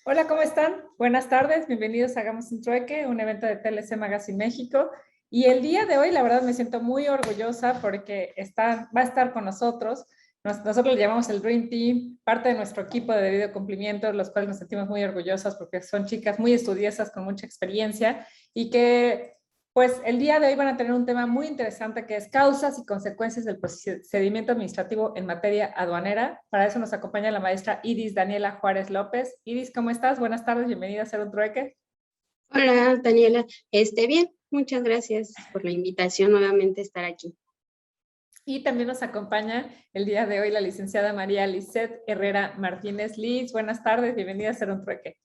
Hola, ¿cómo están? Buenas tardes, bienvenidos a Hagamos un Trueque, un evento de TLC Magazine México. Y el día de hoy, la verdad, me siento muy orgullosa porque va a estar con nosotros. Nosotros le llamamos el Dream Team, parte de nuestro equipo de debido cumplimiento, los cuales nos sentimos muy orgullosas porque son chicas muy estudiosas con mucha experiencia y que, pues, el día de hoy van a tener un tema muy interesante que es causas y consecuencias del procedimiento administrativo en materia aduanera. Para eso nos acompaña la maestra Iris Daniela Juárez López. Iris, ¿cómo estás? Buenas tardes, bienvenida a Hacer un Trueque. Hola, Daniela. Bien, muchas gracias por la invitación nuevamente a estar aquí. Y también nos acompaña el día de hoy la licenciada María Lisset Herrera Martínez. Liz, buenas tardes, bienvenida a Hacer un Trueque.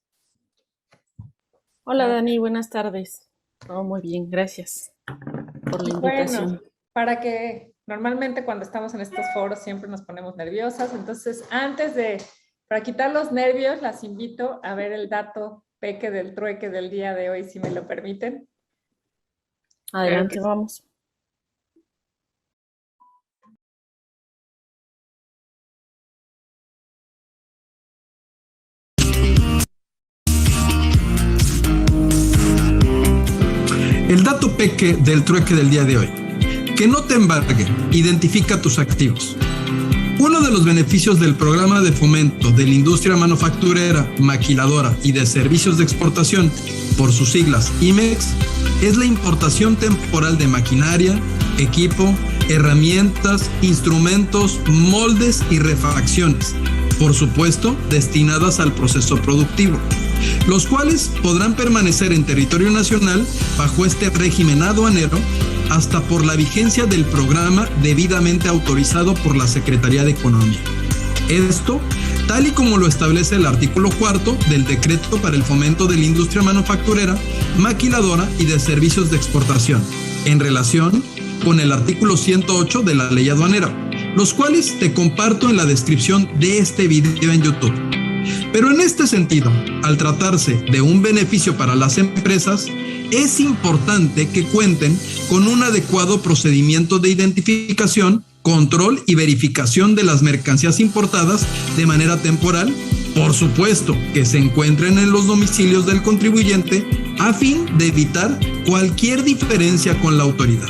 Hola, Dani, buenas tardes. Todo muy bien, gracias por la invitación. Bueno, normalmente cuando estamos en estos foros siempre nos ponemos nerviosas, entonces para quitar los nervios, las invito a ver el dato peque del trueque del día de hoy, si me lo permiten. Adelante, vamos. El dato peque del trueque del día de hoy. Que no te embargue, identifica tus activos. Uno de los beneficios del programa de fomento de la industria manufacturera, maquiladora y de servicios de exportación, por sus siglas IMEX, es la importación temporal de maquinaria, equipo, herramientas, instrumentos, moldes y refacciones, por supuesto, destinadas al proceso productivo, los cuales podrán permanecer en territorio nacional bajo este régimen aduanero hasta por la vigencia del programa debidamente autorizado por la Secretaría de Economía. Esto, tal y como lo establece el artículo 4 del Decreto para el Fomento de la Industria Manufacturera, Maquiladora y de Servicios de Exportación, en relación con el artículo 108 de la Ley Aduanera, los cuales te comparto en la descripción de este video en YouTube. Pero en este sentido, al tratarse de un beneficio para las empresas, es importante que cuenten con un adecuado procedimiento de identificación, control y verificación de las mercancías importadas de manera temporal, por supuesto que se encuentren en los domicilios del contribuyente a fin de evitar cualquier diferencia con la autoridad.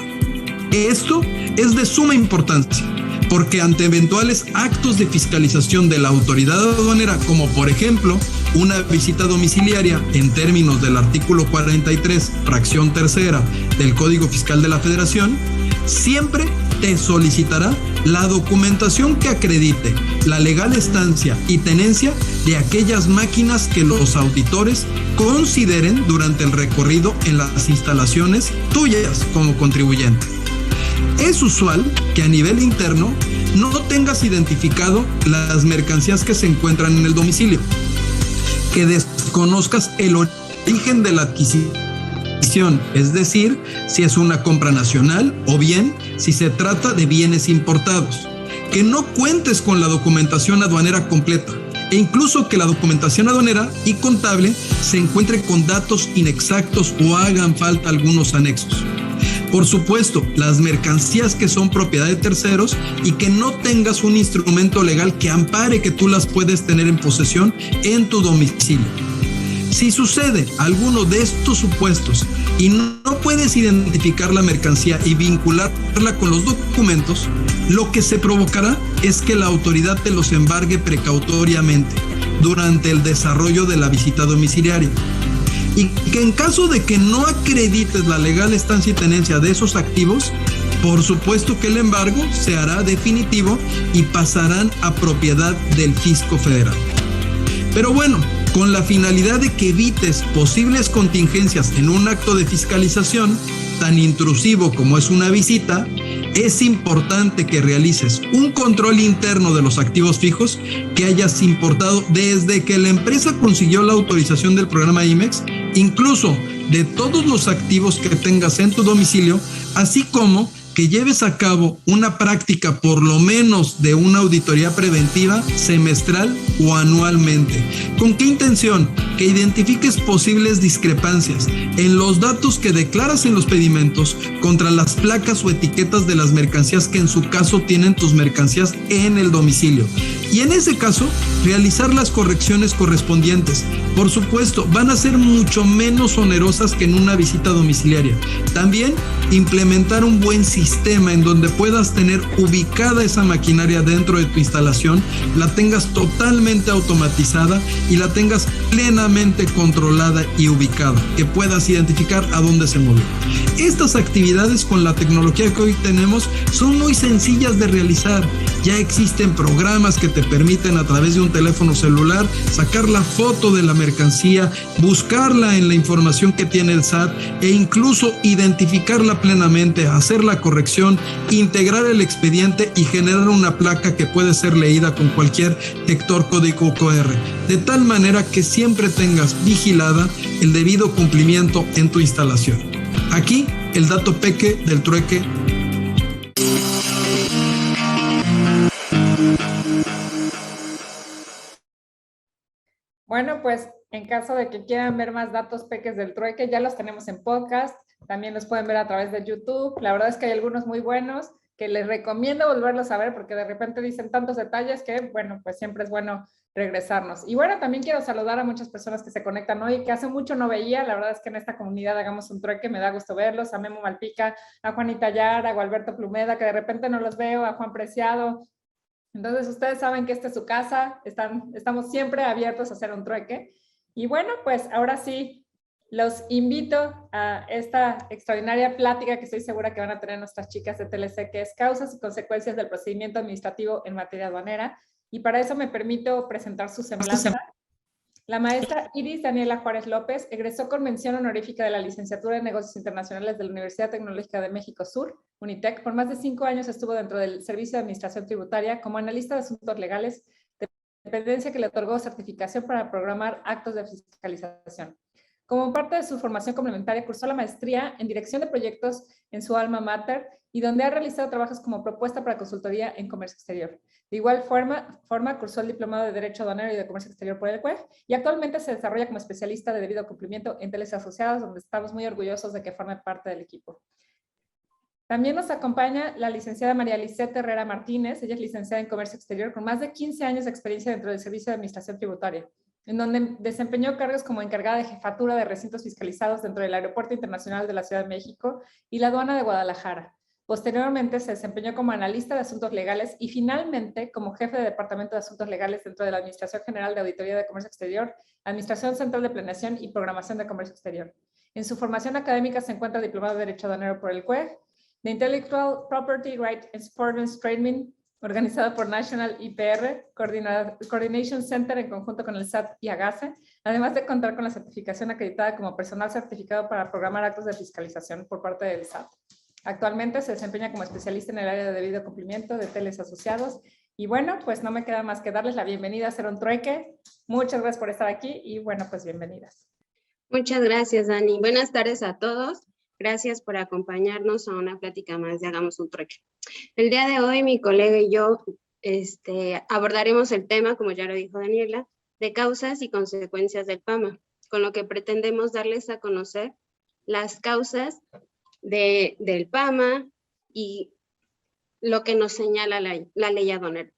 Esto es de suma importancia, porque ante eventuales actos de fiscalización de la autoridad aduanera, como por ejemplo una visita domiciliaria en términos del artículo 43, fracción tercera del Código Fiscal de la Federación, siempre te solicitará la documentación que acredite la legal estancia y tenencia de aquellas máquinas que los auditores consideren durante el recorrido en las instalaciones tuyas como contribuyente. Es usual que a nivel interno no tengas identificado las mercancías que se encuentran en el domicilio, que desconozcas el origen de la adquisición, es decir, si es una compra nacional o bien si se trata de bienes importados, que no cuentes con la documentación aduanera completa e incluso que la documentación aduanera y contable se encuentre con datos inexactos o hagan falta algunos anexos. Por supuesto, las mercancías que son propiedad de terceros y que no tengas un instrumento legal que ampare que tú las puedes tener en posesión en tu domicilio. Si sucede alguno de estos supuestos y no puedes identificar la mercancía y vincularla con los documentos, lo que se provocará es que la autoridad te los embargue precautoriamente durante el desarrollo de la visita domiciliaria. Y que en caso de que no acredites la legal estancia y tenencia de esos activos, por supuesto que el embargo se hará definitivo y pasarán a propiedad del Fisco Federal. Pero bueno, con la finalidad de que evites posibles contingencias en un acto de fiscalización tan intrusivo como es una visita, es importante que realices un control interno de los activos fijos que hayas importado desde que la empresa consiguió la autorización del programa IMEX, incluso de todos los activos que tengas en tu domicilio, así como que lleves a cabo una práctica por lo menos de una auditoría preventiva semestral o anualmente. ¿Con qué intención? Que identifiques posibles discrepancias en los datos que declaras en los pedimentos contra las placas o etiquetas de las mercancías que en su caso tienen tus mercancías en el domicilio. Y en ese caso, realizar las correcciones correspondientes. Por supuesto, van a ser mucho menos onerosas que en una visita domiciliaria. También implementar un buen sistema en donde puedas tener ubicada esa maquinaria dentro de tu instalación, la tengas totalmente automatizada y la tengas plenamente controlada y ubicada, que puedas identificar a dónde se mueve. Estas actividades con la tecnología que hoy tenemos son muy sencillas de realizar. Ya existen programas que te permiten a través de un teléfono celular sacar la foto de la mercancía, buscarla en la información que tiene el SAT e incluso identificarla plenamente, hacer la corrección, integrar el expediente y generar una placa que puede ser leída con cualquier lector código QR, de tal manera que siempre tengas vigilada el debido cumplimiento en tu instalación. Aquí el dato peque del trueque. Bueno, pues en caso de que quieran ver más datos peques del trueque, ya los tenemos en podcast, también los pueden ver a través de YouTube. La verdad es que hay algunos muy buenos que les recomiendo volverlos a ver porque de repente dicen tantos detalles que, bueno, pues siempre es bueno regresarnos. Y bueno, también quiero saludar a muchas personas que se conectan hoy, que hace mucho no veía. La verdad es que en esta comunidad Hagamos un Trueque me da gusto verlos, a Memo Malpica, a Juanita Yar, a Gualberto Plumeda, que de repente no los veo, a Juan Preciado. Entonces, ustedes saben que esta es su casa, estamos siempre abiertos a hacer un trueque. Y bueno, pues ahora sí, los invito a esta extraordinaria plática que estoy segura que van a tener nuestras chicas de TLC, que es Causas y Consecuencias del Procedimiento Administrativo en Materia Aduanera. Y para eso me permito presentar su semblanza. La maestra Iris Daniela Juárez López egresó con mención honorífica de la Licenciatura en Negocios Internacionales de la Universidad Tecnológica de México Sur, UNITEC. Por más de 5 años estuvo dentro del Servicio de Administración Tributaria como analista de asuntos legales, dependencia que le otorgó certificación para programar actos de fiscalización. Como parte de su formación complementaria, cursó la maestría en Dirección de Proyectos en su alma mater y donde ha realizado trabajos como propuesta para consultoría en comercio exterior. De igual forma cursó el Diplomado de Derecho Aduanero y de Comercio Exterior por el CUEF y actualmente se desarrolla como especialista de debido cumplimiento en TLC Asociados, donde estamos muy orgullosos de que forme parte del equipo. También nos acompaña la licenciada María Lisette Herrera Martínez. Ella es licenciada en Comercio Exterior con más de 15 años de experiencia dentro del Servicio de Administración Tributaria, en donde desempeñó cargos como encargada de jefatura de recintos fiscalizados dentro del Aeropuerto Internacional de la Ciudad de México y la Aduana de Guadalajara. Posteriormente se desempeñó como analista de asuntos legales y finalmente como jefe de Departamento de Asuntos Legales dentro de la Administración General de Auditoría de Comercio Exterior, Administración Central de Planeación y Programación de Comercio Exterior. En su formación académica se encuentra diplomado de Derecho Aduanero por el CUEF, de Intellectual Property Right Enforcement Training, organizado por National IPR, Coordination Center en conjunto con el SAT y AGASE, además de contar con la certificación acreditada como personal certificado para programar actos de fiscalización por parte del SAT. Actualmente se desempeña como especialista en el área de debido cumplimiento de TLC Asociados. Y bueno, pues no me queda más que darles la bienvenida a Hacer un Trueque. Muchas gracias por estar aquí y bueno, pues bienvenidas. Muchas gracias, Dani. Buenas tardes a todos. Gracias por acompañarnos a una plática más de Hagamos un Trueque. El día de hoy mi colega y yo abordaremos el tema, como ya lo dijo Daniela, de causas y consecuencias del PAMA, con lo que pretendemos darles a conocer las causas del PAMA y lo que nos señala la ley aduanera,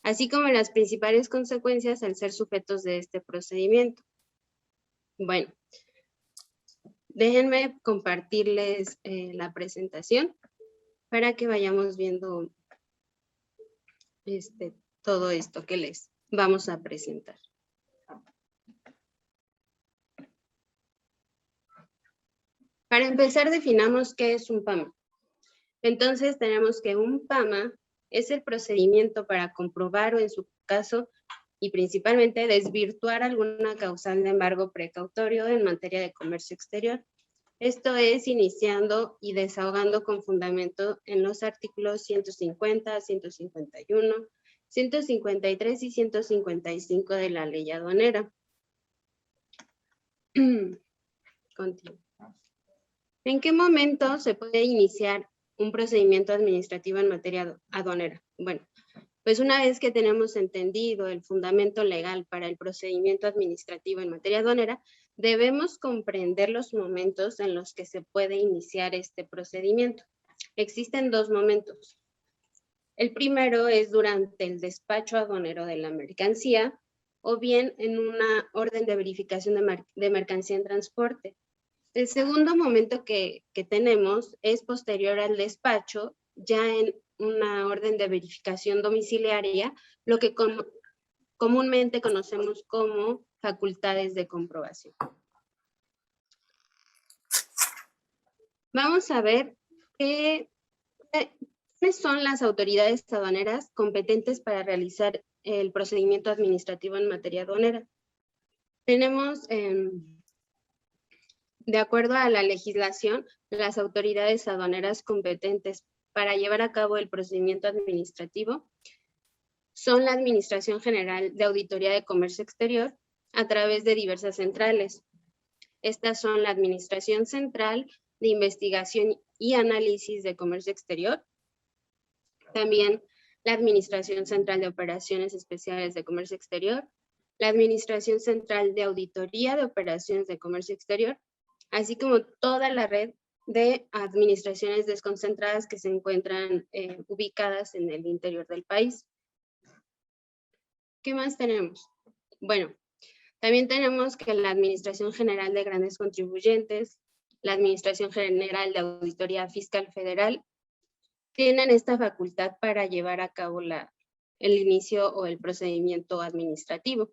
así como las principales consecuencias al ser sujetos de este procedimiento. Bueno, déjenme compartirles la presentación para que vayamos viendo todo esto que les vamos a presentar. Para empezar, definamos qué es un PAMA. Entonces, tenemos que un PAMA es el procedimiento para comprobar o, en su caso, y principalmente desvirtuar alguna causal de embargo precautorio en materia de comercio exterior. Esto es iniciando y desahogando con fundamento en los artículos 150, 151, 153 y 155 de la ley aduanera. Continúo. ¿En qué momento se puede iniciar un procedimiento administrativo en materia aduanera. Bueno, pues una vez que tenemos entendido el fundamento legal para el procedimiento administrativo en materia aduanera, debemos comprender los momentos en los que se puede iniciar este procedimiento. Existen dos momentos. El primero es durante el despacho aduanero de la mercancía o bien en una orden de verificación de mercancía en transporte. El segundo momento que tenemos es posterior al despacho, ya en una orden de verificación domiciliaria, lo que comúnmente conocemos como facultades de comprobación. Vamos a ver cuáles son las autoridades aduaneras competentes para realizar el procedimiento administrativo en materia aduanera. Tenemos, de acuerdo a la legislación, las autoridades aduaneras competentes para llevar a cabo el procedimiento administrativo son la Administración General de Auditoría de Comercio Exterior a través de diversas centrales. Estas son la Administración Central de Investigación y Análisis de Comercio Exterior, también la Administración Central de Operaciones Especiales de Comercio Exterior, la Administración Central de Auditoría de Operaciones de Comercio Exterior, así como toda la red de administraciones desconcentradas que se encuentran ubicadas en el interior del país. ¿Qué más tenemos? Bueno, también tenemos que la Administración General de Grandes Contribuyentes, la Administración General de Auditoría Fiscal Federal, tienen esta facultad para llevar a cabo el inicio o el procedimiento administrativo.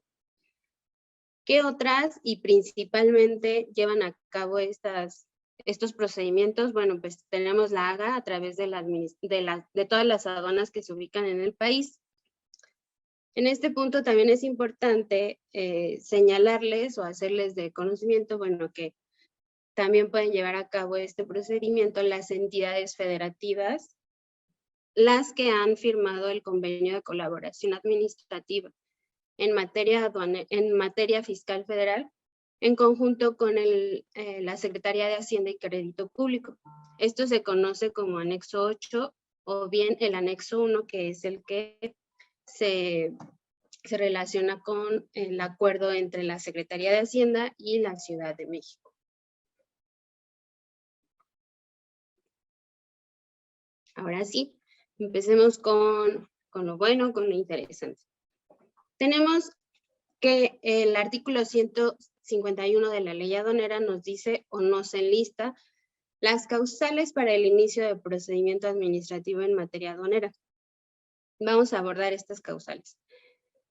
¿Qué otras y principalmente llevan a cabo estos procedimientos? Bueno, pues tenemos la AGA a través de todas las aduanas que se ubican en el país. En este punto también es importante señalarles o hacerles de conocimiento, bueno, que también pueden llevar a cabo este procedimiento las entidades federativas, las que han firmado el convenio de colaboración administrativa en materia fiscal federal, en conjunto con la Secretaría de Hacienda y Crédito Público. Esto se conoce como anexo 8 o bien el anexo 1, que es el que se relaciona con el acuerdo entre la Secretaría de Hacienda y la Ciudad de México. Ahora sí, empecemos con lo bueno, con lo interesante. Tenemos que el artículo 151 de la ley aduanera nos dice o nos enlista las causales para el inicio del procedimiento administrativo en materia aduanera. Vamos a abordar estas causales.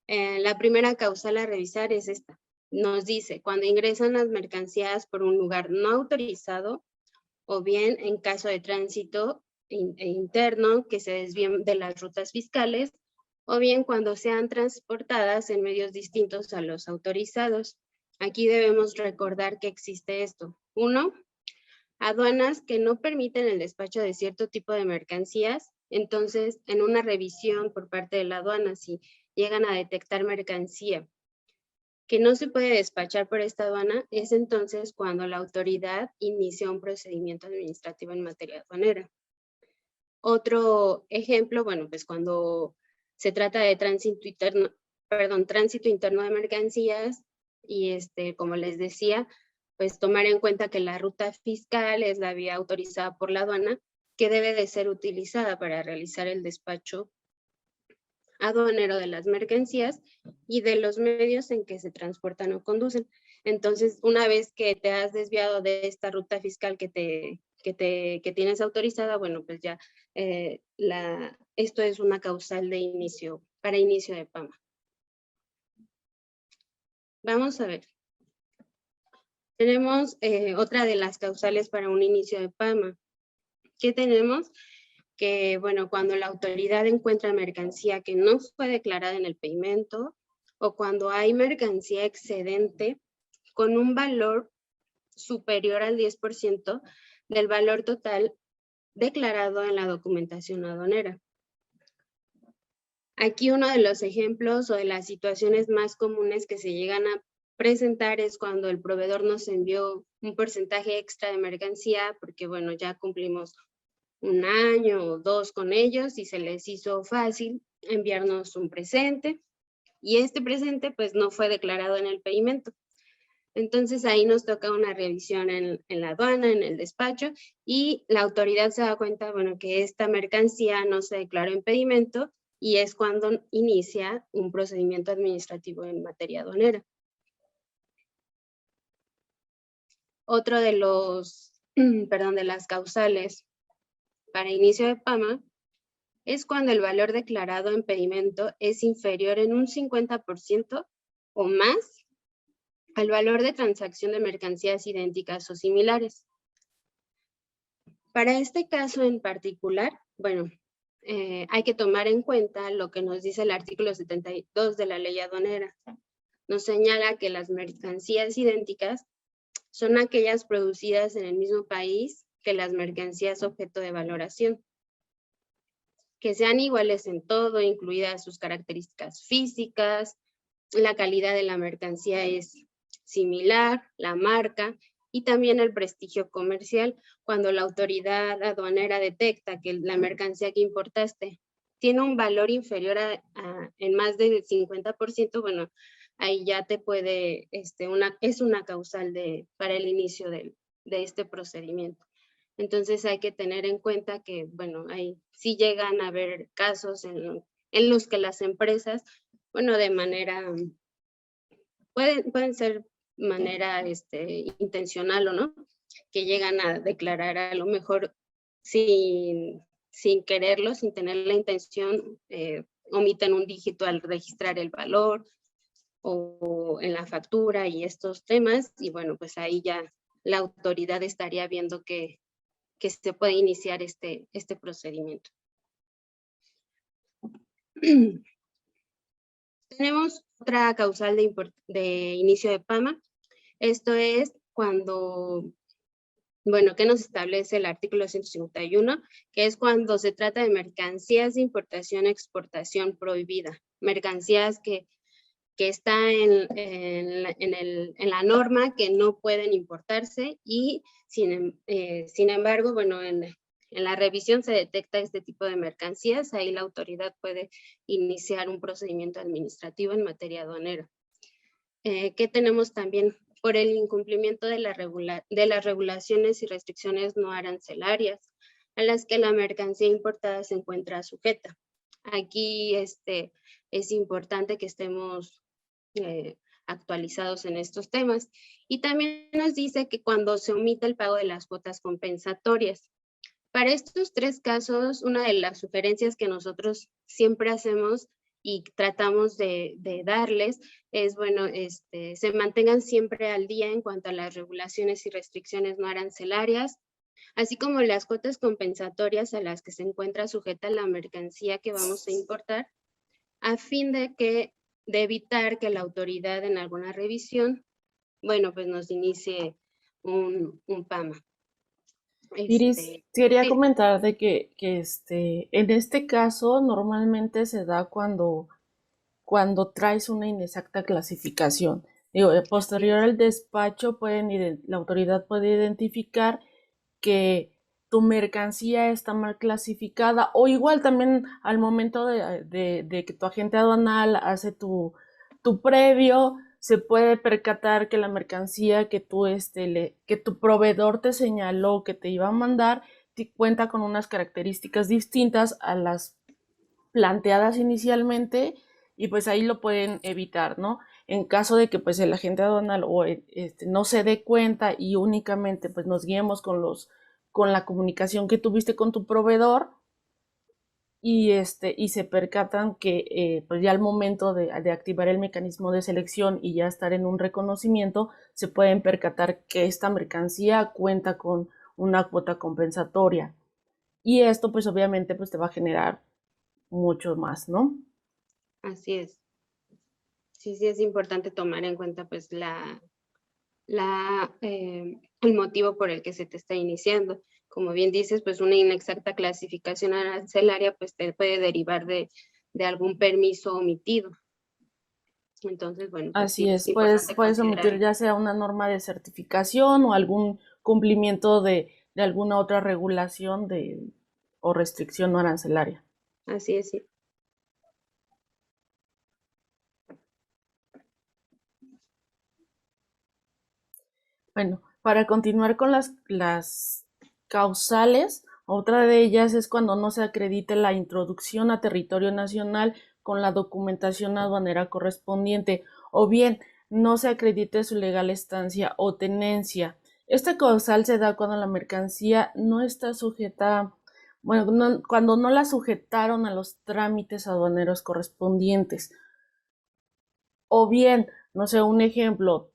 La primera causal a revisar es esta. Nos dice, cuando ingresan las mercancías por un lugar no autorizado, o bien en caso de tránsito interno que se desvíen de las rutas fiscales, o bien cuando sean transportadas en medios distintos a los autorizados. Aquí debemos recordar que existe esto. 1. Aduanas que no permiten el despacho de cierto tipo de mercancías. Entonces, en una revisión por parte de la aduana, si llegan a detectar mercancía que no se puede despachar por esta aduana, es entonces cuando la autoridad inicia un procedimiento administrativo en materia aduanera. Otro ejemplo, bueno, pues cuando se trata de tránsito interno de mercancías y como les decía, pues tomar en cuenta que la ruta fiscal es la vía autorizada por la aduana que debe de ser utilizada para realizar el despacho aduanero de las mercancías y de los medios en que se transportan o conducen. Entonces, una vez que te has desviado de esta ruta fiscal que tienes autorizada, bueno, pues ya esto es una causal de inicio, para inicio de PAMA. Vamos a ver. Tenemos otra de las causales para un inicio de PAMA. ¿Qué tenemos? Que, bueno, cuando la autoridad encuentra mercancía que no fue declarada en el pedimento o cuando hay mercancía excedente con un valor superior al 10% del valor total declarado en la documentación aduanera. Aquí uno de los ejemplos o de las situaciones más comunes que se llegan a presentar es cuando el proveedor nos envió un porcentaje extra de mercancía porque, bueno, ya cumplimos un año o 2 con ellos y se les hizo fácil enviarnos un presente y este presente pues no fue declarado en el pedimento. Entonces ahí nos toca una revisión en la aduana, en el despacho, y la autoridad se da cuenta, bueno, que esta mercancía no se declaró en pedimento y es cuando inicia un procedimiento administrativo en materia aduanera. Otro de los, de las causales para inicio de PAMA es cuando el valor declarado en pedimento es inferior en un 50% o más al valor de transacción de mercancías idénticas o similares. Para este caso en particular, bueno, hay que tomar en cuenta lo que nos dice el artículo 72 de la ley aduanera. Nos señala que las mercancías idénticas son aquellas producidas en el mismo país que las mercancías objeto de valoración, que sean iguales en todo, incluidas sus características físicas, la calidad de la mercancía es similar, la marca y también el prestigio comercial. Cuando la autoridad aduanera detecta que la mercancía que importaste tiene un valor inferior en más del 50%, bueno, ahí ya te puede, es una causal para el inicio de este procedimiento. Entonces hay que tener en cuenta que, bueno, ahí sí llegan a haber casos en los que las empresas, bueno, de manera, pueden ser manera intencional o no, que llegan a declarar a lo mejor sin quererlo, sin tener la intención, omiten un dígito al registrar el valor o en la factura y estos temas, y bueno, pues ahí ya la autoridad estaría viendo que se puede iniciar este procedimiento. Tenemos otra causal de inicio de PAMA. Esto es cuando, bueno, ¿qué nos establece el artículo 151? Que es cuando se trata de mercancías de importación e exportación prohibida. Mercancías que está en la norma que no pueden importarse y sin embargo, bueno, en la revisión se detecta este tipo de mercancías, ahí la autoridad puede iniciar un procedimiento administrativo en materia aduanera. ¿Qué tenemos también? Por el incumplimiento de las regulaciones y restricciones no arancelarias a las que la mercancía importada se encuentra sujeta. Aquí es importante que estemos actualizados en estos temas. Y también nos dice que cuando se omite el pago de las cuotas compensatorias. Para estos tres casos, una de las sugerencias que nosotros siempre hacemos y tratamos de darles es, bueno, se mantengan siempre al día en cuanto a las regulaciones y restricciones no arancelarias, así como las cuotas compensatorias a las que se encuentra sujeta la mercancía que vamos a importar, a fin de evitar que la autoridad en alguna revisión, bueno, pues nos inicie un PAMA. Iris, quería sí. comentar de que en este caso normalmente se da cuando traes una inexacta clasificación. Digo, posterior al despacho la autoridad puede identificar que tu mercancía está mal clasificada, o igual también al momento de que tu agente aduanal hace tu previo, se puede percatar que la mercancía que que tu proveedor te señaló que te iba a mandar cuenta con unas características distintas a las planteadas inicialmente, y pues ahí lo pueden evitar, ¿no? En caso de que pues el agente aduanal no se dé cuenta y únicamente pues nos guiemos con la comunicación que tuviste con tu proveedor, y se percatan que pues ya al momento de activar el mecanismo de selección y ya estar en un reconocimiento, se pueden percatar que esta mercancía cuenta con una cuota compensatoria, y esto pues obviamente pues te va a generar mucho más, ¿no? Así es. Sí, es importante tomar en cuenta pues el motivo por el que se te está iniciando. Como bien dices, pues una inexacta clasificación arancelaria pues te puede derivar de algún permiso omitido. Entonces, bueno, pues así sí, es, puedes omitir considerar. ya sea una norma de certificación o algún cumplimiento de alguna otra regulación o restricción no arancelaria. Así es, sí. Bueno, para continuar con las causales, otra de ellas es cuando no se acredite la introducción a territorio nacional con la documentación aduanera correspondiente, o bien no se acredite su legal estancia o tenencia. Esta causal se da cuando la mercancía no está sujeta, bueno, cuando no la sujetaron a los trámites aduaneros correspondientes. O bien, no sé, un ejemplo,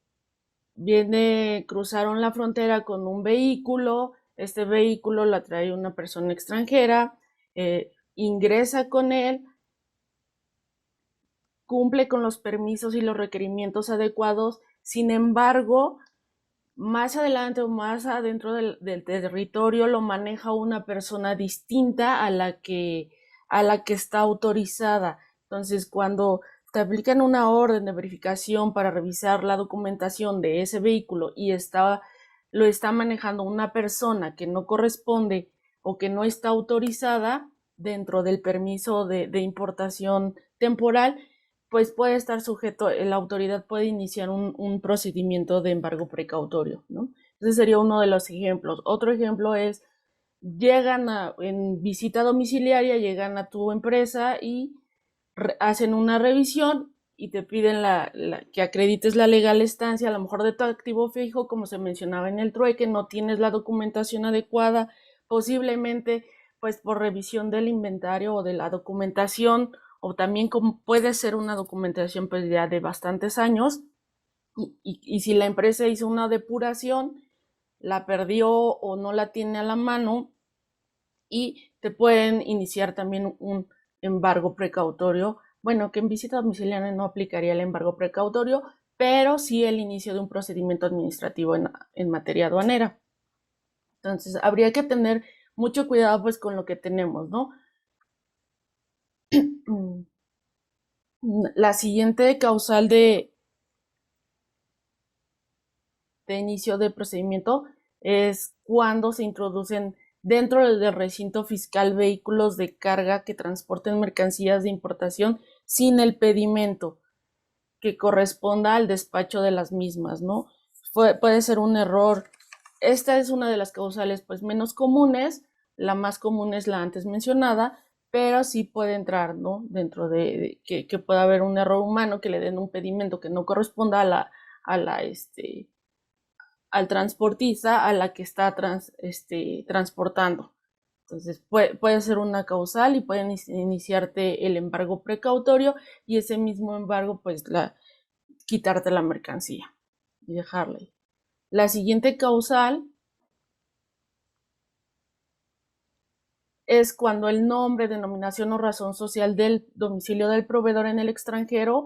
cruzaron la frontera con un vehículo, este vehículo la trae una persona extranjera, ingresa con él, cumple con los permisos y los requerimientos adecuados, sin embargo, más adelante o más adentro del territorio lo maneja una persona distinta a la que está autorizada. Entonces, cuando te aplican una orden de verificación para revisar la documentación de ese vehículo y lo está manejando una persona que no corresponde o que no está autorizada dentro del permiso de importación temporal, pues puede estar sujeto, la autoridad puede iniciar un procedimiento de embargo precautorio, ¿no? Ese sería uno de los ejemplos. Otro ejemplo es, en visita domiciliaria, llegan a tu empresa y hacen una revisión y te piden que acredites la legal estancia, a lo mejor de tu activo fijo, como se mencionaba en el trueque, no tienes la documentación adecuada, posiblemente pues por revisión del inventario o de la documentación, o también como puede ser una documentación pues ya de bastantes años, y si la empresa hizo una depuración, la perdió o no la tiene a la mano, y te pueden iniciar también un embargo precautorio. Bueno, que en visita domiciliaria no aplicaría el embargo precautorio, pero sí el inicio de un procedimiento administrativo en materia aduanera. Entonces, habría que tener mucho cuidado pues con lo que tenemos, ¿no? La siguiente causal de inicio de procedimiento es cuando se introducen dentro del recinto fiscal vehículos de carga que transporten mercancías de importación sin el pedimento que corresponda al despacho de las mismas, ¿no? Puede ser un error. Esta es una de las causales pues menos comunes, la más común es la antes mencionada, pero sí puede entrar, ¿no? Dentro de que pueda haber un error humano, que le den un pedimento que no corresponda al transportista a la que está transportando. Entonces puede ser una causal y pueden iniciarte el embargo precautorio, y ese mismo embargo pues quitarte la mercancía y dejarla ahí. La siguiente causal es cuando el nombre, denominación o razón social del domicilio del proveedor en el extranjero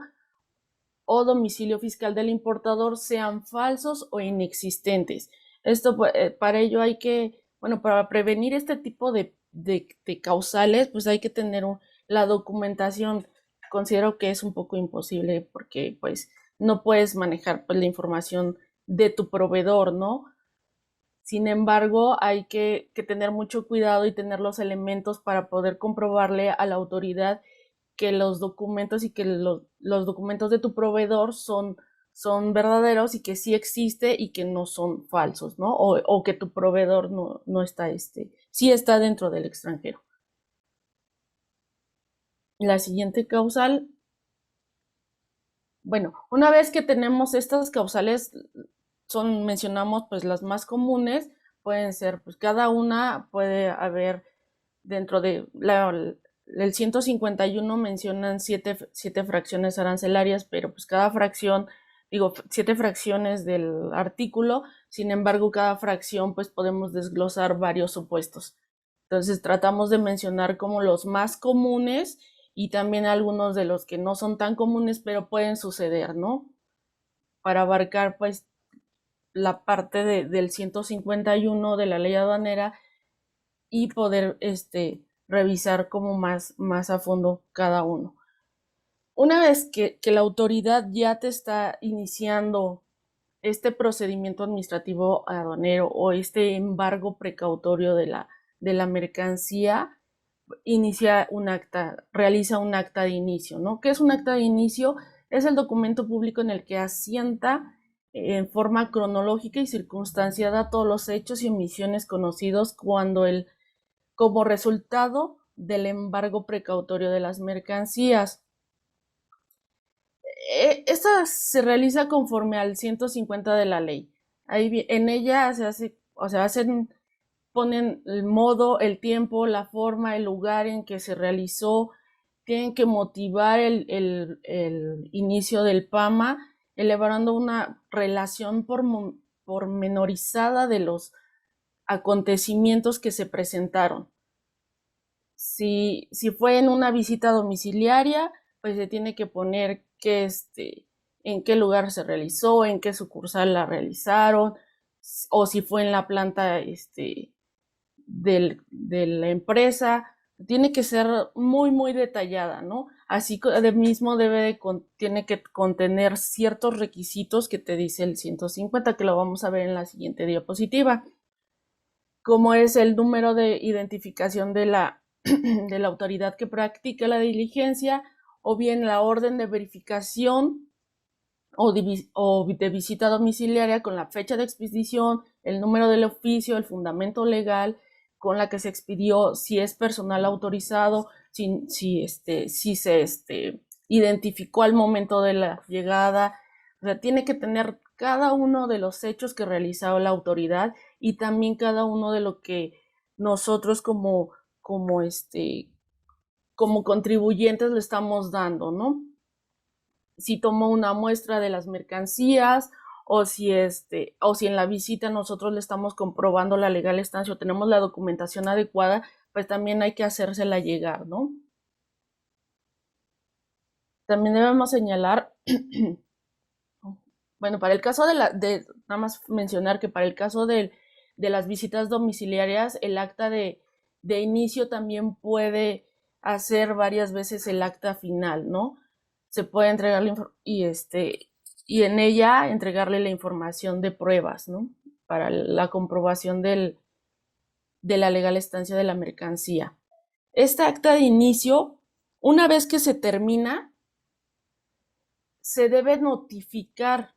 o domicilio fiscal del importador sean falsos o inexistentes. Esto, para ello hay que, bueno, para prevenir este tipo de causales, pues hay que tener la documentación. Considero que es un poco imposible porque pues no puedes manejar pues la información de tu proveedor, ¿no? Sin embargo, hay que tener mucho cuidado y tener los elementos para poder comprobarle a la autoridad que los documentos y que los documentos de tu proveedor son verdaderos y que sí existe y que no son falsos, ¿no? O que tu proveedor no está, sí está dentro del extranjero. La siguiente causal, bueno, una vez que tenemos estas causales, mencionamos pues las más comunes, pueden ser, pues cada una puede haber dentro de el 151 mencionan 7 fracciones arancelarias, pero pues cada fracción, 7 fracciones del artículo, sin embargo cada fracción pues podemos desglosar varios supuestos. Entonces tratamos de mencionar como los más comunes y también algunos de los que no son tan comunes, pero pueden suceder, ¿no? Para abarcar pues la parte del 151 de la ley aduanera y poder revisar como más a fondo cada uno. Una vez que la autoridad ya te está iniciando este procedimiento administrativo aduanero o este embargo precautorio de de la mercancía, realiza un acta de inicio, ¿no? ¿Qué es un acta de inicio? Es el documento público en el que asienta en forma cronológica y circunstanciada todos los hechos y omisiones conocidos como resultado del embargo precautorio de las mercancías. Esta se realiza conforme al 150 de la ley. En ella ponen el modo, el tiempo, la forma, el lugar en que se realizó, tienen que motivar el inicio del PAMA, elaborando una relación pormenorizada de los acontecimientos que se presentaron. Si fue en una visita domiciliaria, pues se tiene que poner en qué lugar se realizó, en qué sucursal la realizaron, o si fue en la planta de la empresa. Tiene que ser muy, muy detallada, ¿no? Así mismo tiene que contener ciertos requisitos que te dice el 150, que lo vamos a ver en la siguiente diapositiva, como es el número de identificación de la autoridad que practica la diligencia, o bien la orden de verificación o de visita domiciliaria con la fecha de expedición, el número del oficio, el fundamento legal con la que se expidió, si es personal autorizado, si se identificó al momento de la llegada. O sea, tiene que tener cada uno de los hechos que realizó la autoridad y también cada uno de lo que nosotros como contribuyentes le estamos dando, ¿no? Si tomó una muestra de las mercancías, o si en la visita nosotros le estamos comprobando la legal estancia o tenemos la documentación adecuada, pues también hay que hacérsela llegar, ¿no? También debemos señalar, bueno, para el caso nada más mencionar que para el caso de las visitas domiciliarias, el acta de inicio también puede hacer varias veces el acta final, ¿no? Se puede entregar y en ella entregarle la información de pruebas, ¿no? Para la comprobación de la legal estancia de la mercancía. Esta acta de inicio, una vez que se termina, se debe notificar,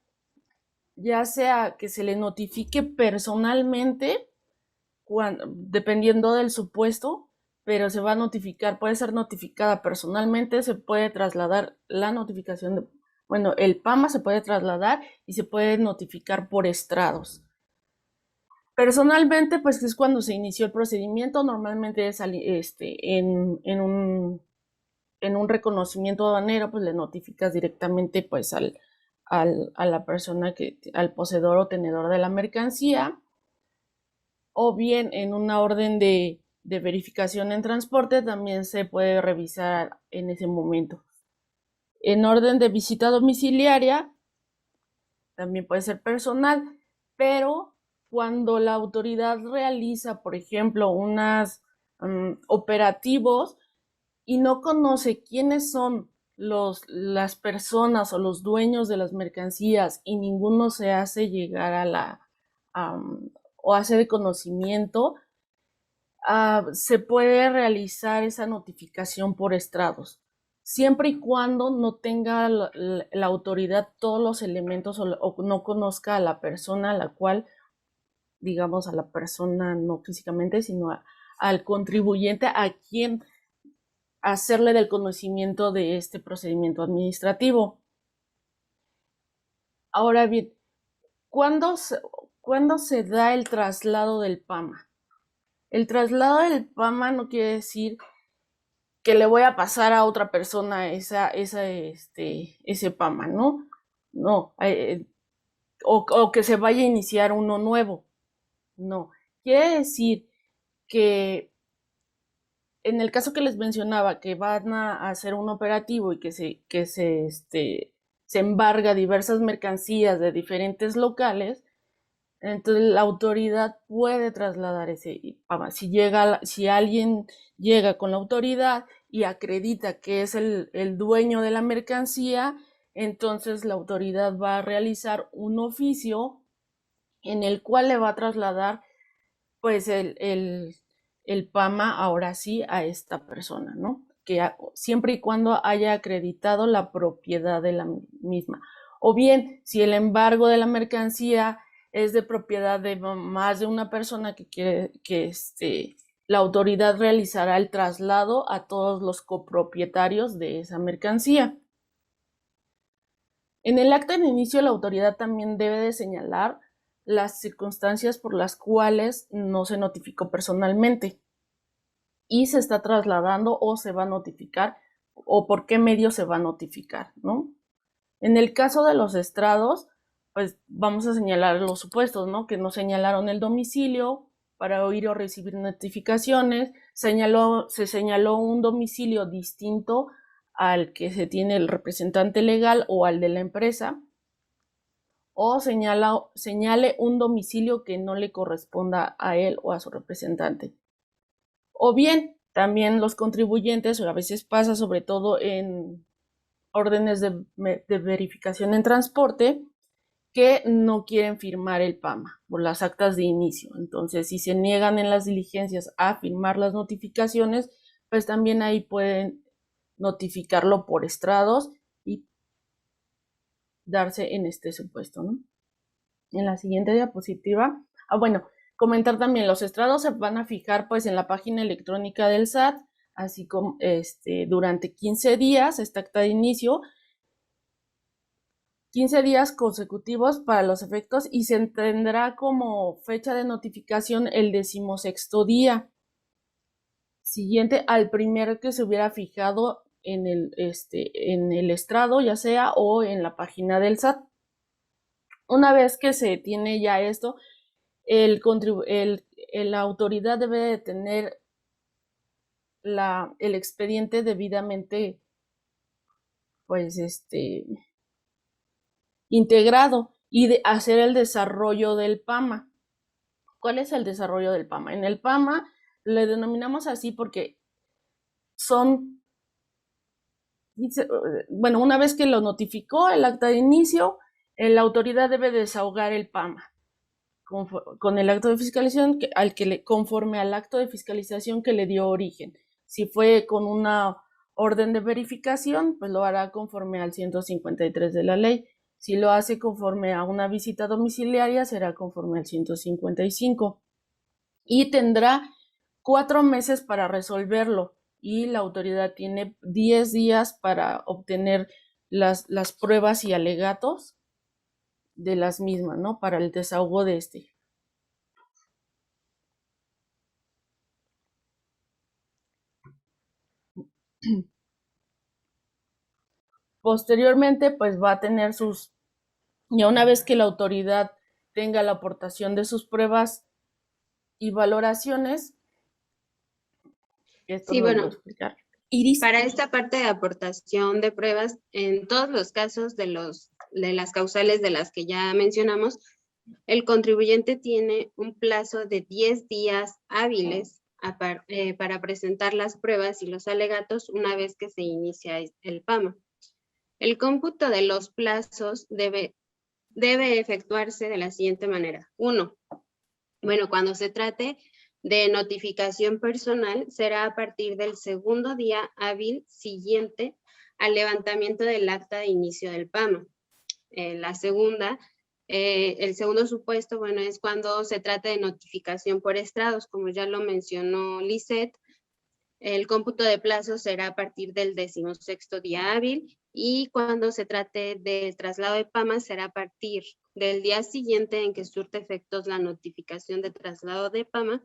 ya sea que se le notifique personalmente, dependiendo del supuesto, pero se va a notificar, puede ser notificada personalmente, se puede trasladar la notificación el PAMA se puede trasladar y se puede notificar por estrados. Personalmente, pues es cuando se inició el procedimiento, normalmente es en un reconocimiento aduanero, pues le notificas directamente pues a la persona al poseedor o tenedor de la mercancía, o bien en una orden de verificación en transporte también se puede revisar en ese momento. En orden de visita domiciliaria también puede ser personal, pero cuando la autoridad realiza, por ejemplo, unos operativos y no conoce quiénes son las personas o los dueños de las mercancías y ninguno se hace llegar o hace de conocimiento, se puede realizar esa notificación por estrados, siempre y cuando no tenga la autoridad todos los elementos o no conozca a la persona a la cual, digamos, a la persona no físicamente, sino al contribuyente a quien hacerle del conocimiento de este procedimiento administrativo. Ahora bien, ¿cuándo se da el traslado del PAMA? El traslado del PAMA no quiere decir que le voy a pasar a otra persona ese PAMA, ¿no? No, o que se vaya a iniciar uno nuevo. No, quiere decir que en el caso que les mencionaba, que van a hacer un operativo y que se embarga diversas mercancías de diferentes locales, entonces la autoridad puede trasladar ese PAMA. Si alguien llega con la autoridad y acredita que es el dueño de la mercancía, entonces la autoridad va a realizar un oficio en el cual le va a trasladar pues el el PAMA ahora sí a esta persona, ¿no? Siempre y cuando haya acreditado la propiedad de la misma. O bien, si el embargo de la mercancía es de propiedad de más de una persona que quiere que la autoridad realizará el traslado a todos los copropietarios de esa mercancía. En el acta de inicio, la autoridad también debe de señalar las circunstancias por las cuales no se notificó personalmente y se está trasladando o se va a notificar o por qué medio se va a notificar, ¿no? En el caso de los estrados, pues vamos a señalar los supuestos, ¿no? Que no señalaron el domicilio para oír o recibir notificaciones, se señaló un domicilio distinto al que se tiene el representante legal o al de la empresa, o señale un domicilio que no le corresponda a él o a su representante. O bien, también los contribuyentes, a veces pasa sobre todo en órdenes de verificación en transporte, que no quieren firmar el PAMA por las actas de inicio. Entonces, si se niegan en las diligencias a firmar las notificaciones, pues también ahí pueden notificarlo por estrados y darse en este supuesto, ¿no? En la siguiente diapositiva, comentar también, los estrados se van a fijar pues en la página electrónica del SAT, así como durante 15 días, esta acta de inicio, 15 días consecutivos para los efectos, y se tendrá como fecha de notificación el 16º día siguiente al primer que se hubiera fijado en el estrado, ya sea, o en la página del SAT. Una vez que se tiene ya esto, la autoridad debe de tener el expediente debidamente pues integrado y de hacer el desarrollo del PAMA. ¿Cuál es el desarrollo del PAMA? En el PAMA le denominamos así porque una vez que lo notificó el acta de inicio, la autoridad debe desahogar el PAMA con el acto de fiscalización conforme al acto de fiscalización que le dio origen. Si fue con una orden de verificación, pues lo hará conforme al 153 de la ley. Si lo hace conforme a una visita domiciliaria, será conforme al 155. Y tendrá 4 meses para resolverlo. Y la autoridad tiene 10 días para obtener las pruebas y alegatos de las mismas, ¿no? Para el desahogo de Posteriormente, pues va a tener ya una vez que la autoridad tenga la aportación de sus pruebas y valoraciones, esto sí, lo voy a explicar. Iris. Para esta parte de aportación de pruebas, en todos los casos de las causales de las que ya mencionamos, el contribuyente tiene un plazo de 10 días hábiles para presentar las pruebas y los alegatos una vez que se inicia el PAMA. El cómputo de los plazos debe efectuarse de la siguiente manera. 1. Cuando se trate de notificación personal, será a partir del segundo día hábil siguiente al levantamiento del acta de inicio del PAMA. El segundo supuesto, es cuando se trata de notificación por estrados, como ya lo mencionó Lisette. El cómputo de plazo será a partir del 16º día hábil, y cuando se trate del traslado de PAMA será a partir del día siguiente en que surte efectos la notificación de traslado de PAMA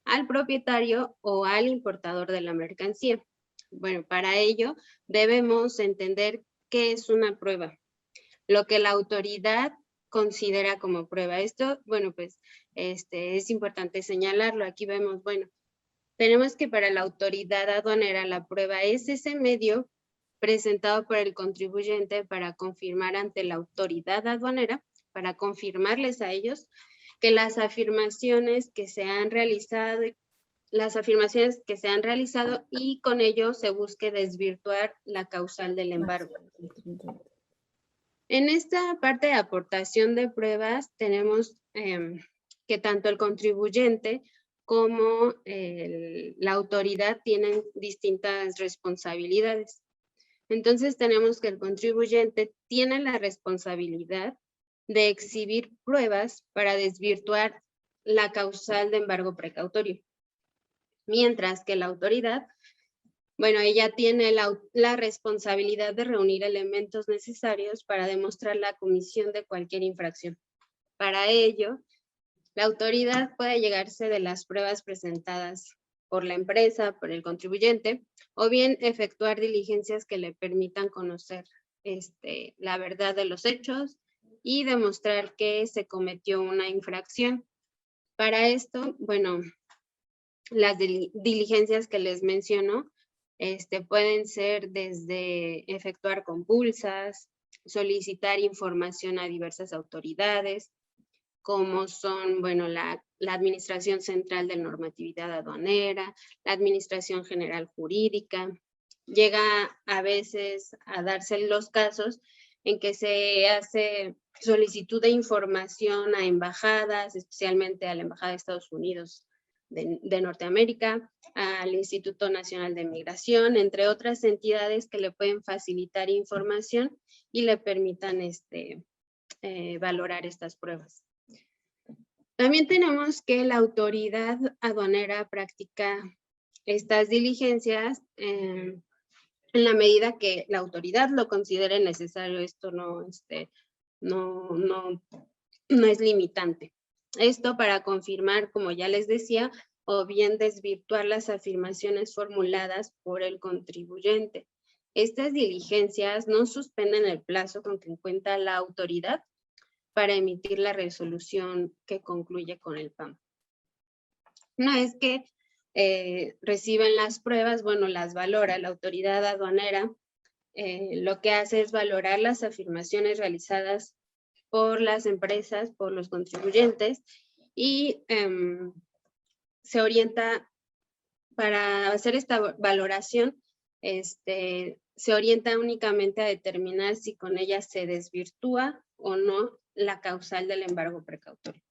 al propietario o al importador de la mercancía. Para ello debemos entender qué es una prueba, lo que la autoridad considera como prueba. Esto, es importante señalarlo. Aquí vemos, tenemos que para la autoridad aduanera la prueba es ese medio presentado por el contribuyente para confirmar ante la autoridad aduanera, para confirmarles a ellos que las afirmaciones que se han realizado y con ello se busque desvirtuar la causal del embargo. En esta parte de aportación de pruebas tenemos que tanto el contribuyente cómo la autoridad tiene distintas responsabilidades. Entonces tenemos que el contribuyente tiene la responsabilidad de exhibir pruebas para desvirtuar la causal de embargo precautorio. Mientras que la autoridad, bueno, ella tiene la responsabilidad de reunir elementos necesarios para demostrar la comisión de cualquier infracción. Para ello, la autoridad puede llegarse de las pruebas presentadas por la empresa, por el contribuyente, o bien efectuar diligencias que le permitan conocer la verdad de los hechos y demostrar que se cometió una infracción. Para esto, bueno, las diligencias que les menciono pueden ser desde efectuar compulsas, solicitar información a diversas autoridades, como son, bueno, la Administración Central de Normatividad Aduanera, la Administración General Jurídica. Llega a veces a darse los casos en que se hace solicitud de información a embajadas, especialmente a la Embajada de Estados Unidos de Norteamérica, al Instituto Nacional de Migración, entre otras entidades que le pueden facilitar información y le permitan valorar estas pruebas. También tenemos que la autoridad aduanera practica estas diligencias en la medida que la autoridad lo considere necesario. Esto no es limitante. Esto para confirmar, como ya les decía, o bien desvirtuar las afirmaciones formuladas por el contribuyente. Estas diligencias no suspenden el plazo con que cuenta la autoridad para emitir la resolución que concluye con el PAM. Una vez que reciben las pruebas, bueno, las valora la autoridad aduanera. Lo que hace es valorar las afirmaciones realizadas por las empresas, por los contribuyentes, y se orienta para hacer esta valoración, se orienta únicamente a determinar si con ella se desvirtúa o no la causal del embargo precautorio.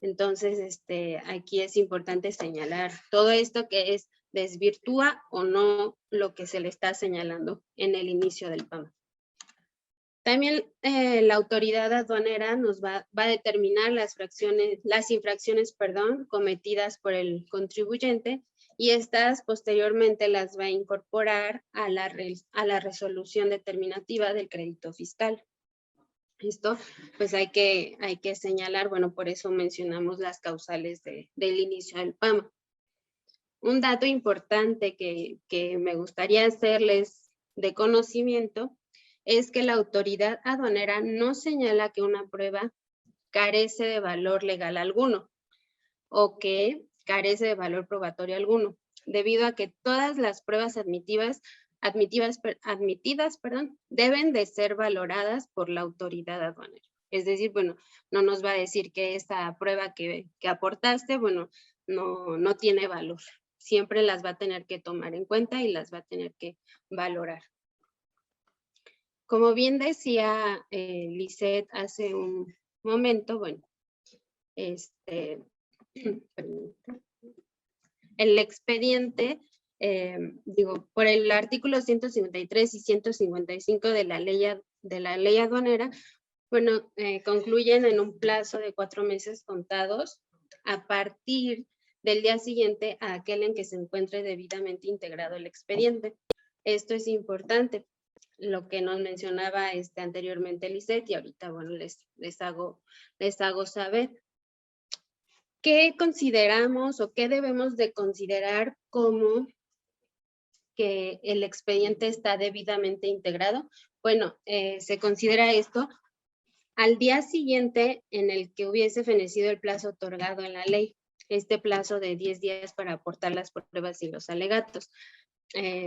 Entonces, aquí es importante señalar todo esto que es desvirtúa o no lo que se le está señalando en el inicio del PAM. También la autoridad aduanera nos va a determinar las infracciones cometidas por el contribuyente, y estas posteriormente las va a incorporar a la resolución determinativa del crédito fiscal. Esto pues hay que señalar, bueno, por eso mencionamos las causales del inicio del PAM. Un dato importante que me gustaría hacerles de conocimiento es que la autoridad aduanera no señala que una prueba carece de valor legal alguno o que carece de valor probatorio alguno, debido a que todas las pruebas admitidas deben de ser valoradas por la autoridad aduanera. Es decir, bueno, no nos va a decir que esta prueba que aportaste, bueno, no tiene valor. Siempre las va a tener que tomar en cuenta y las va a tener que valorar. Como bien decía Lisette hace un momento, bueno, el expediente, por el artículo 153 y 155 de la ley aduanera, bueno, concluyen en un plazo de 4 meses contados a partir del día siguiente a aquel en que se encuentre debidamente integrado el expediente. Esto es importante, lo que nos mencionaba anteriormente Lisette, y ahorita, bueno, les hago saber. ¿Qué consideramos o qué debemos de considerar como que el expediente está debidamente integrado? Bueno, se considera esto al día siguiente en el que hubiese fenecido el plazo otorgado en la ley, este plazo de 10 días para aportar las pruebas y los alegatos.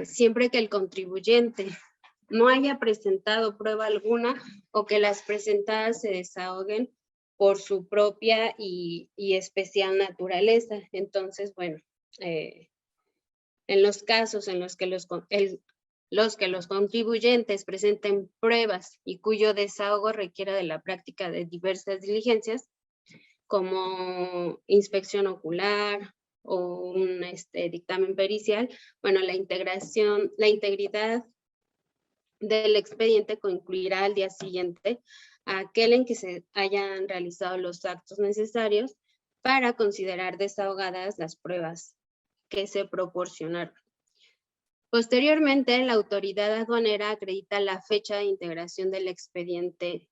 Siempre que el contribuyente no haya presentado prueba alguna o que las presentadas se desahoguen por su propia y especial naturaleza. Entonces, bueno, en los casos en los que los contribuyentes presenten pruebas y cuyo desahogo requiera de la práctica de diversas diligencias, como inspección ocular o un dictamen pericial, bueno, la integridad del expediente concluirá al día siguiente, aquel en que se hayan realizado los actos necesarios para considerar desahogadas las pruebas que se proporcionaron. Posteriormente, la autoridad aduanera acredita la fecha de integración del expediente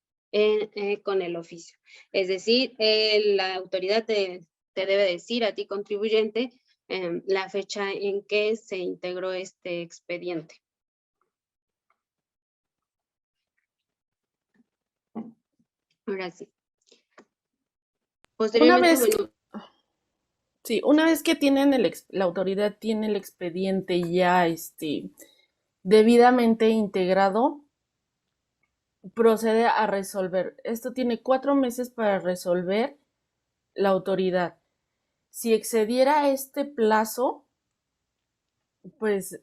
con el oficio. Es decir, la autoridad te debe decir a ti, contribuyente, la fecha en que se integró este expediente. Ahora sí. Posteriormente, Una vez que tienen la autoridad tiene el expediente ya debidamente integrado, procede a resolver. Esto tiene 4 meses para resolver la autoridad. Si excediera este plazo, pues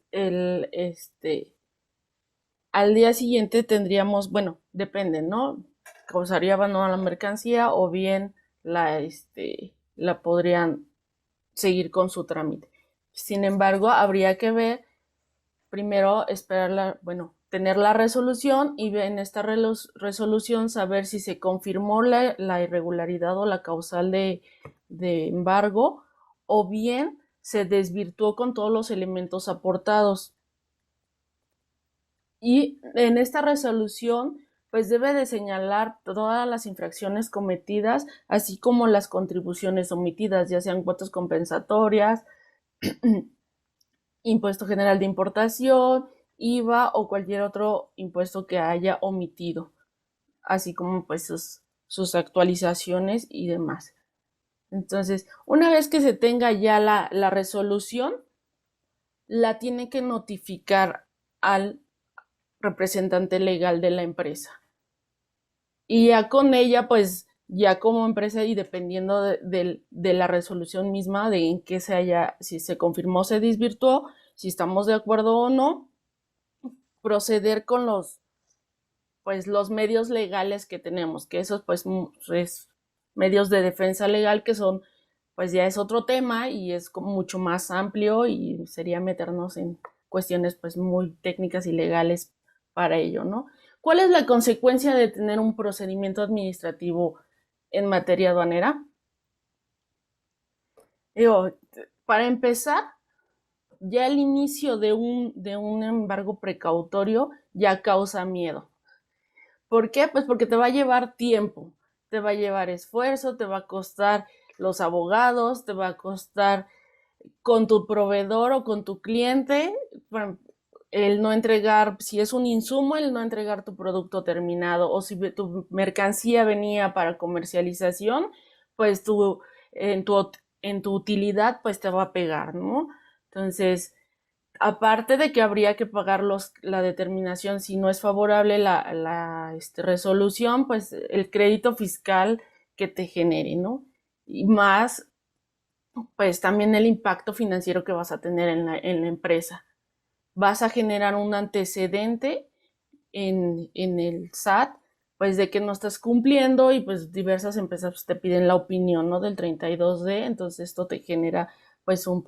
al día siguiente tendríamos, bueno, depende, ¿no? Causaría abandono a la mercancía o bien la podrían seguir con su trámite. Sin embargo, habría que ver, primero tener la resolución y en esta resolución saber si se confirmó la irregularidad o la causal de embargo o bien se desvirtuó con todos los elementos aportados. Y en esta resolución, pues debe de señalar todas las infracciones cometidas, así como las contribuciones omitidas, ya sean cuotas compensatorias, impuesto general de importación, IVA o cualquier otro impuesto que haya omitido, así como pues sus actualizaciones y demás. Entonces, una vez que se tenga ya la resolución, la tiene que notificar al representante legal de la empresa. Y ya con ella, pues, ya como empresa y dependiendo de la resolución misma, de en qué si se confirmó o se desvirtuó, si estamos de acuerdo o no, proceder con los medios legales que tenemos, que esos pues es medios de defensa legal que son, pues ya es otro tema y es como mucho más amplio y sería meternos en cuestiones pues muy técnicas y legales para ello, ¿no? ¿Cuál es la consecuencia de tener un procedimiento administrativo en materia aduanera? Para empezar, ya el inicio de un embargo precautorio ya causa miedo. ¿Por qué? Pues porque te va a llevar tiempo, te va a llevar esfuerzo, te va a costar los abogados, te va a costar con tu proveedor o con tu cliente, el no entregar, si es un insumo, el no entregar tu producto terminado, o si tu mercancía venía para comercialización, pues en tu utilidad pues te va a pegar, ¿no? Entonces, aparte de que habría que pagar la determinación si no es favorable la resolución, pues el crédito fiscal que te genere, ¿no? Y más, pues también el impacto financiero que vas a tener en la empresa. Vas a generar un antecedente en el SAT, pues de que no estás cumpliendo y pues diversas empresas pues, te piden la opinión, ¿no? Del 32D, entonces esto te genera pues un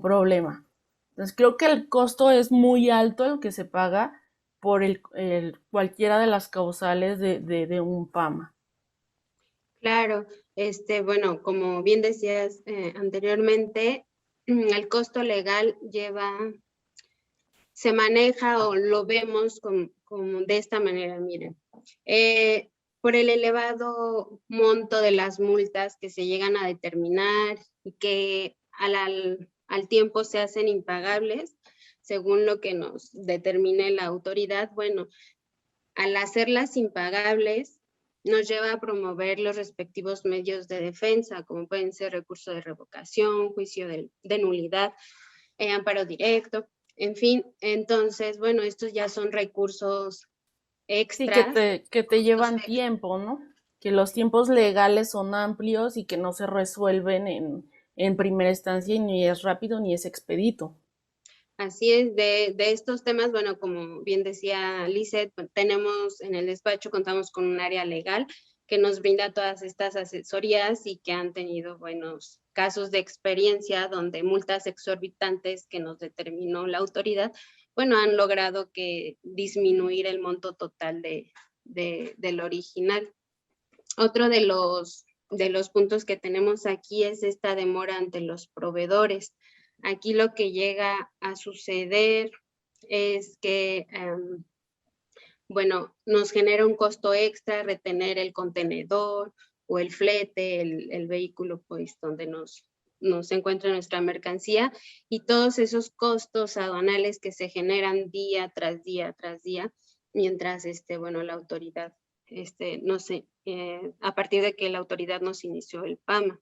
problema. Entonces creo que el costo es muy alto el que se paga por cualquiera de las causales de un PAMA. Claro, bueno, como bien decías anteriormente, el costo legal se maneja o lo vemos como de esta manera, miren. Por el elevado monto de las multas que se llegan a determinar y que al tiempo se hacen impagables, según lo que nos determine la autoridad, bueno, al hacerlas impagables, nos lleva a promover los respectivos medios de defensa, como pueden ser recurso de revocación, juicio de nulidad, amparo directo, en fin. Entonces, bueno, estos ya son recursos extras. Sí, que te llevan tiempo, ¿no? Que los tiempos legales son amplios y que no se resuelven en primera instancia y ni es rápido ni es expedito. Así es, de estos temas, bueno, como bien decía Lizeth, tenemos en el despacho, contamos con un área legal que nos brinda todas estas asesorías y que han tenido buenos casos de experiencia donde multas exorbitantes que nos determinó la autoridad, bueno, han logrado que disminuir el monto total del original. Otro de los puntos que tenemos aquí es esta demora ante los proveedores. Aquí lo que llega a suceder es que, bueno, nos genera un costo extra retener el contenedor o el flete, el vehículo, pues, donde nos encuentra nuestra mercancía, y todos esos costos aduanales que se generan día tras día tras día, mientras, bueno, la autoridad, no sé, a partir de que la autoridad nos inició el PAMA.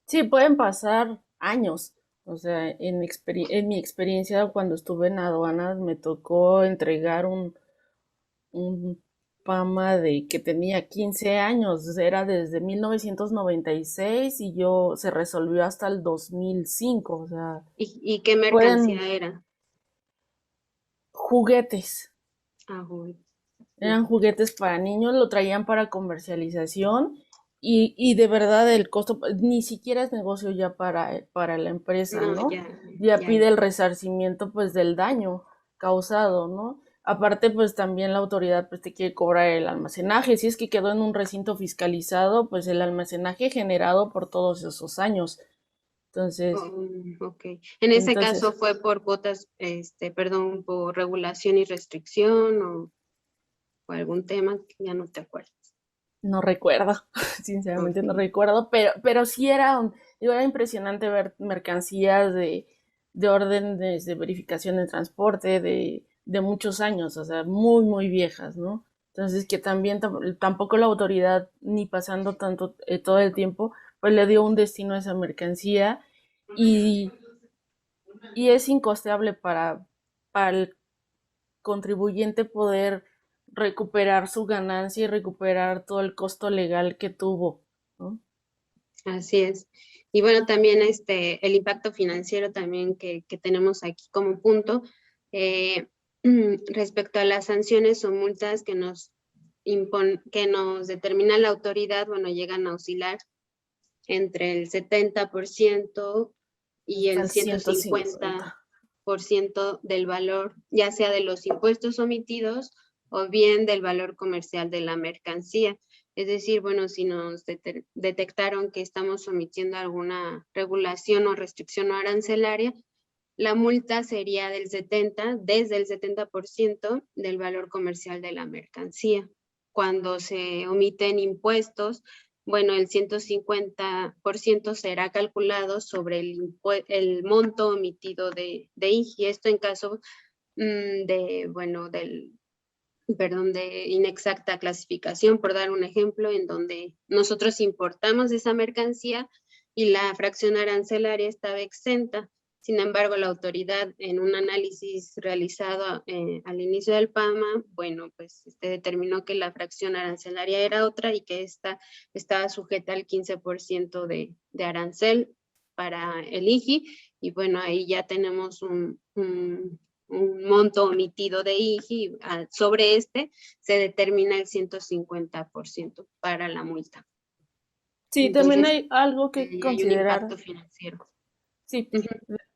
Sí, pueden pasar años. O sea, en mi experiencia cuando estuve en aduanas me tocó entregar un PAMA de que tenía 15 años, era desde 1996 y se resolvió hasta el 2005, o sea. ¿Y qué mercancía era? Juguetes. Ah, juguetes. Eran juguetes para niños, lo traían para comercialización y de verdad el costo ni siquiera es negocio ya para la empresa, ¿no? Ya pide el resarcimiento pues del daño causado, ¿no? Aparte, pues también la autoridad pues te quiere cobrar el almacenaje. Si es que quedó en un recinto fiscalizado, pues el almacenaje generado por todos esos años. Entonces. Ok. En ese caso fue por cuotas, perdón, por regulación y restricción o algún tema, ya no te acuerdas. No recuerdo, sinceramente no recuerdo, pero sí era impresionante ver mercancías de órdenes de verificación de transporte de muchos años, o sea, muy, muy viejas, ¿no? Entonces que también tampoco la autoridad, ni pasando tanto todo el tiempo, pues le dio un destino a esa mercancía y es incosteable para el contribuyente poder recuperar su ganancia y recuperar todo el costo legal que tuvo, ¿no? Así es. Y bueno, también el impacto financiero también que tenemos aquí como punto, respecto a las sanciones o multas que nos determina la autoridad, bueno, llegan a oscilar entre el 70% y el 150% del valor, ya sea de los impuestos omitidos o bien del valor comercial de la mercancía. Es decir, bueno, si nos detectaron que estamos omitiendo alguna regulación o restricción arancelaria, la multa sería desde el 70% del valor comercial de la mercancía. Cuando se omiten impuestos, bueno, el 150% será calculado sobre el monto omitido de IGI. Esto en caso de inexacta clasificación, por dar un ejemplo, en donde nosotros importamos esa mercancía y la fracción arancelaria estaba exenta. Sin embargo, la autoridad, en un análisis realizado al inicio del PAMA, bueno, pues determinó que la fracción arancelaria era otra y que esta estaba sujeta al 15% de arancel para el IGI, y bueno, ahí ya tenemos un monto omitido de IGI, sobre se determina el 150% para la multa. Sí, entonces, también hay algo que considerar. Hay un impacto financiero. Sí,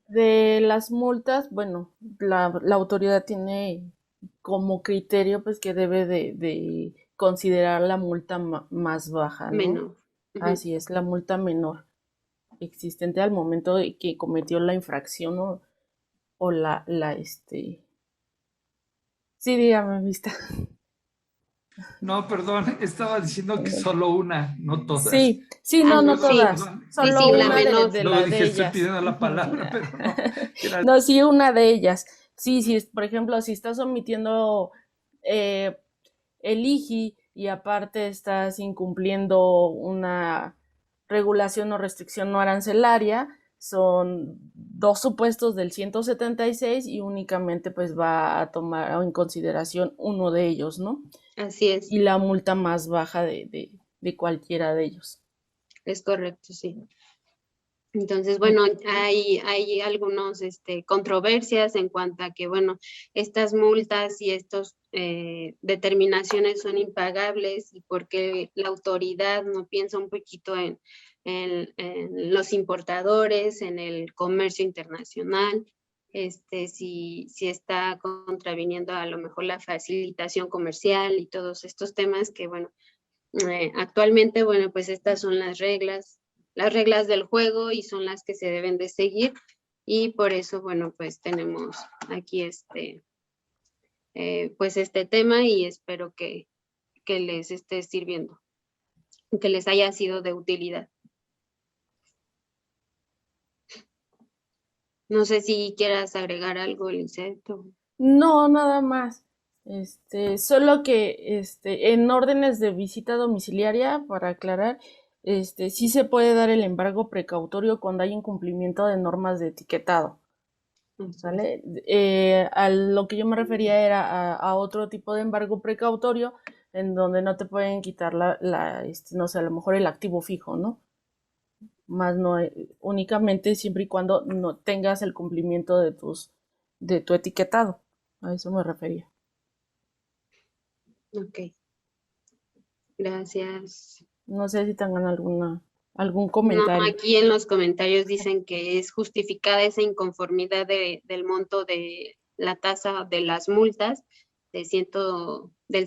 de las multas, bueno, la autoridad tiene como criterio pues que debe de considerar la multa más baja, ¿no? Menor. Así es, la multa menor existente al momento de que cometió la infracción o Sí, dígame, Vista. No, perdón, estaba diciendo que solo una, no todas. Sí, no todas. Solo sí, una menor. de la de ellas. Estoy pidiendo la palabra, pero no. No, sí, una de ellas. Sí, por ejemplo, si estás omitiendo el IGI y aparte estás incumpliendo una regulación o restricción no arancelaria, son 2 supuestos del 176 y únicamente pues va a tomar en consideración uno de ellos, ¿no? Así es. Y la multa más baja de cualquiera de ellos. Es correcto, sí. Entonces, bueno, hay algunas controversias en cuanto a que, bueno, estas multas y estas determinaciones son impagables y porque la autoridad no piensa un poquito en los importadores, en el comercio internacional, si está contraviniendo a lo mejor la facilitación comercial y todos estos temas que, bueno, actualmente, bueno, pues estas son las reglas del juego y son las que se deben de seguir y por eso, bueno, pues tenemos aquí pues este tema y espero que les esté sirviendo, que les haya sido de utilidad. No sé si quieras agregar algo, Lisette. No, nada más. Solo que en órdenes de visita domiciliaria, para aclarar, sí se puede dar el embargo precautorio cuando hay incumplimiento de normas de etiquetado. ¿Sale? A lo que yo me refería era a otro tipo de embargo precautorio en donde no te pueden quitar no sé, a lo mejor el activo fijo, ¿no? Más no, únicamente siempre y cuando no tengas el cumplimiento de tu etiquetado. A eso me refería. Ok. Gracias. No sé si tengan algún No, comentario. aquí en los comentarios dicen que es justificada esa inconformidad del monto de la tasa de las multas del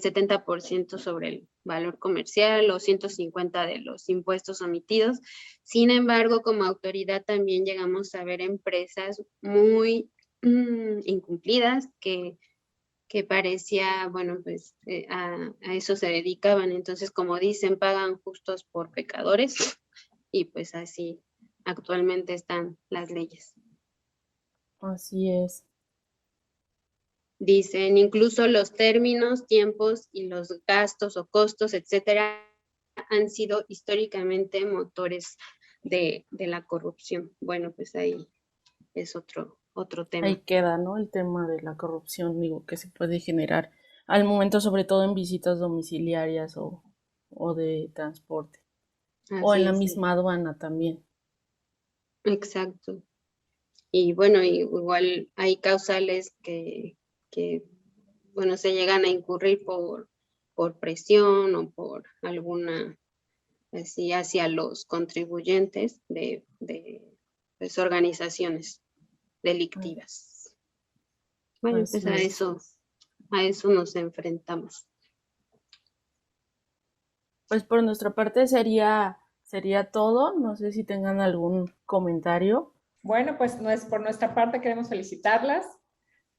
70% sobre el valor comercial o 150 de los impuestos omitidos. Sin embargo, como autoridad también llegamos a ver empresas muy incumplidas que parecía, bueno, pues a eso se dedicaban. Entonces, como dicen, pagan justos por pecadores y pues así actualmente están las leyes. Así es. Dicen, incluso los términos, tiempos y los gastos o costos, etcétera, han sido históricamente motores de la corrupción. Bueno, pues ahí es otro tema. Ahí queda, ¿no? El tema de la corrupción, digo, que se puede generar al momento, sobre todo en visitas domiciliarias o de transporte. O en la misma aduana también. Exacto. Y bueno, igual hay causales que bueno, se llegan a incurrir por presión o por alguna, así, hacia los contribuyentes de pues, organizaciones delictivas. Bueno, pues a eso nos enfrentamos. Pues por nuestra parte sería todo. No sé si tengan algún comentario. Bueno, pues por nuestra parte queremos felicitarlas.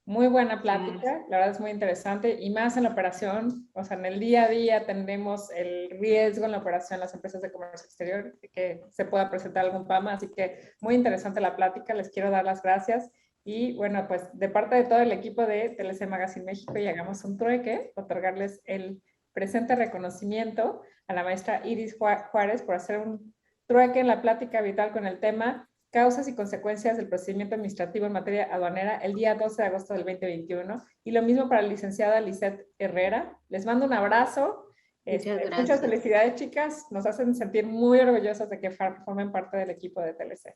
Muy buena plática, la verdad es muy interesante y más en la operación, o sea, en el día a día tendremos el riesgo en la operación en las empresas de comercio exterior de que se pueda presentar algún PAMA, así que muy interesante la plática, les quiero dar las gracias y bueno, pues de parte de todo el equipo de TLC Magazine México y Hagamos un Trueque, otorgarles el presente reconocimiento a la maestra Iris Juárez por hacer un trueque en la plática habitual con el tema Causas y consecuencias del procedimiento administrativo en materia aduanera el día 12 de agosto del 2021. Y lo mismo para la licenciada Lisette Herrera. Les mando un abrazo. Muchas felicidades, chicas. Nos hacen sentir muy orgullosas de que formen parte del equipo de TLC.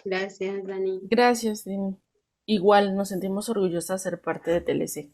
Gracias, Dani. Gracias, Dani. Igual nos sentimos orgullosas de ser parte de TLC.